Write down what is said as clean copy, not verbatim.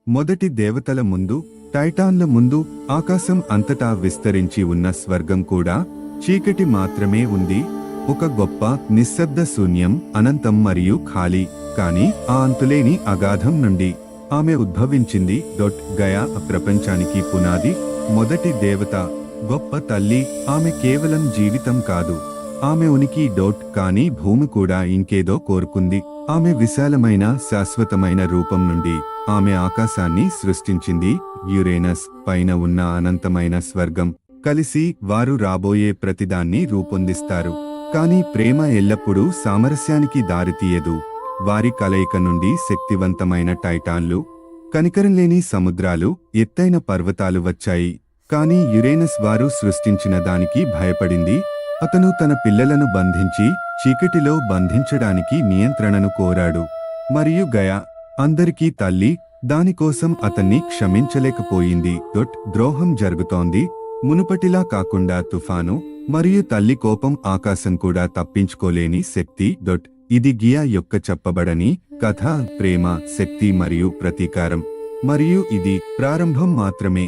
మొదటి దేవతల ముందు, టైటాన్ల ముందు, ఆకాశం అంతటా విస్తరించి ఉన్న స్వర్గం కూడా చీకటి మాత్రమే ఉంది. ఒక గొప్ప నిశ్శబ్ద శూన్యం, అనంతం మరియు ఖాళీ. కాని ఆ అంతులేని అగాధం నుండి ఆమె ఉద్భవించింది. గయా ప్రపంచానికి పునాది, మొదటి దేవత, గొప్ప తల్లి. ఆమె కేవలం జీవితం కాదు, ఆమె ఉనికి. కానీ భూమి కూడా ఇంకేదో కోరుకుంది. ఆమె విశాలమైన శాశ్వతమైన రూపం నుండి ఆమె ఆకాశాన్ని సృష్టించింది. యురేనస్ పైన ఉన్న అనంతమైన స్వర్గం కలిసి వారు రాబోయే ప్రతిదాన్ని రూపొందిస్తారు. కాని ప్రేమ ఎల్లప్పుడూ సామరస్యానికి దారితీయదు. వారి కలయిక నుండి శక్తివంతమైన టైటాన్లు, కనికరంలేని సముద్రాలు, ఎత్తైన పర్వతాలు వచ్చాయి. కాని యురేనస్ వారు సృష్టించిన దానికి భయపడింది. అతను తన పిల్లలను బంధించి చీకటిలో బంధించడానికి నియంత్రణను కోరాడు. మరియు గయా, అందరికీ తల్లి, దానికోసం అతన్ని క్షమించలేకపోయింది. ద్రోహం జరుగుతోంది. మునుపటిలా కాకుండా తుఫాను మరియు తల్లి కోపం, ఆకాశం కూడా తప్పించుకోలేని శక్తి. ఇది గియా యొక్క చెప్పబడని కథ, ప్రేమ, శక్తి మరియు ప్రతీకారం. మరియు ఇది ప్రారంభం మాత్రమే.